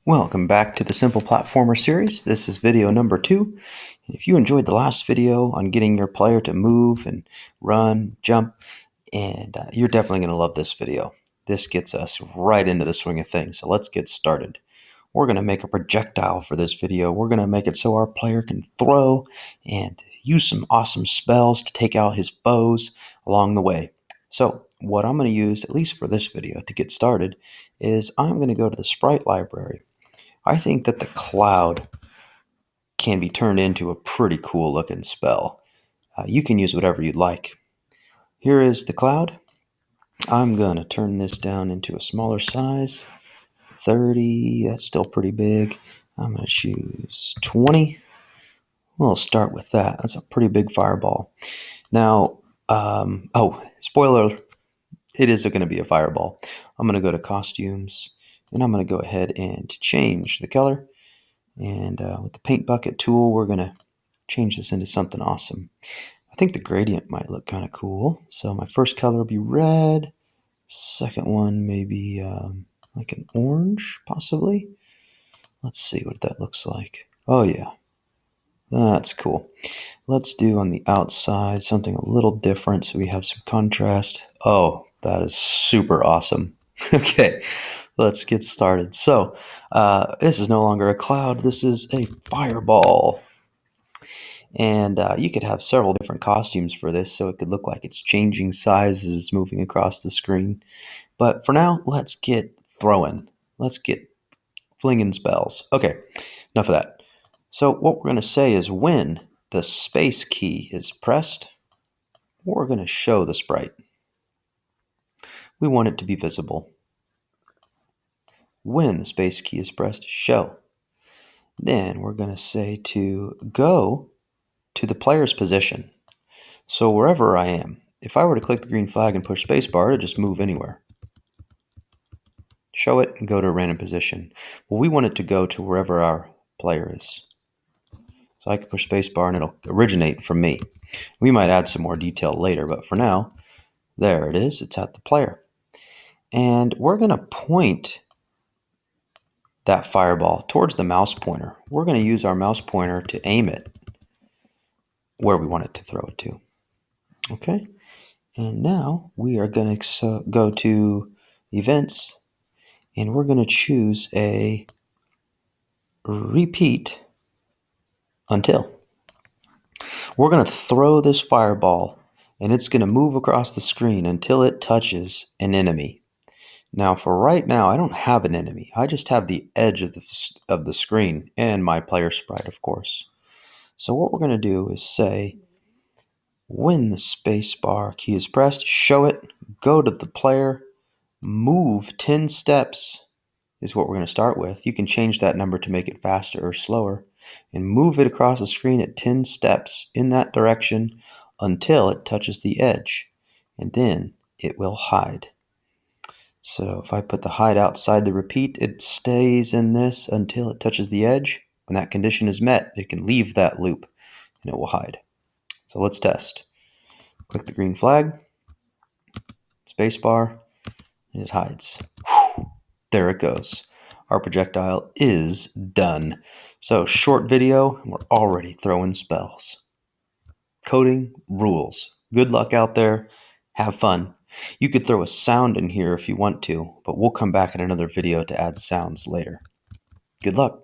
Welcome back to the Simple Platformer series. This is video number 2. If you enjoyed the last video on getting your player to move and run, jump, and you're definitely going to love this video. This gets us right into the swing of things. So let's get started. We're going to make a projectile for this video. We're going to make it so our player can throw and use some awesome spells to take out his foes along the way. So what I'm going to use, at least for this video to get started, is I'm going to go to the sprite library. I think that the cloud can be turned into a pretty cool looking spell. You can use whatever you'd like. Here is the cloud. I'm going to turn this down into a smaller size. 30, that's still pretty big. I'm going to choose 20. We'll start with that. That's a pretty big fireball. Now, spoiler, it is going to be a fireball. I'm going to go to costumes, and I'm going to go ahead and change the color. And with the paint bucket tool, we're going to change this into something awesome. I think the gradient might look kind of cool. So my first color will be red. Second one maybe like an orange, possibly. Let's see what that looks like. Oh yeah, that's cool. Let's do on the outside something a little different so we have some contrast. Oh, that is super awesome. Okay, let's get started. So this is no longer a cloud. This is a fireball. And you could have several different costumes for this, so it could look like it's changing sizes, moving across the screen. But for now, let's get throwing. Let's get flinging spells. Okay, enough of that. So what we're going to say is when the space key is pressed, we're going to show the sprite. We want it to be visible. When the space key is pressed, show. Then we're going to say to go to the player's position. So wherever I am, if I were to click the green flag and push spacebar, it'll just move anywhere. Show it and go to a random position. Well, we want it to go to wherever our player is. So I can push spacebar and it'll originate from me. We might add some more detail later, but for now, there it is. It's at the player. And we're going to point that fireball towards the mouse pointer. We're going to use our mouse pointer to aim it where we want it to throw it to. Okay? And now we are going to go to events, and we're going to choose a repeat until. We're going to throw this fireball, and it's going to move across the screen until it touches an enemy. Now, for right now, I don't have an enemy. I just have the edge of the screen and my player sprite, of course. So what we're going to do is say, when the spacebar key is pressed, show it, go to the player, move 10 steps is what we're going to start with. You can change that number to make it faster or slower, and move it across the screen at 10 steps in that direction until it touches the edge, and then it will hide. So if I put the hide outside the repeat, it stays in this until it touches the edge. When that condition is met, it can leave that loop and it will hide. So let's test. Click the green flag, spacebar, and it hides. Whew, there it goes. Our projectile is done. So short video, and we're already throwing spells. Coding rules. Good luck out there. Have fun. You could throw a sound in here if you want to, but we'll come back in another video to add sounds later. Good luck.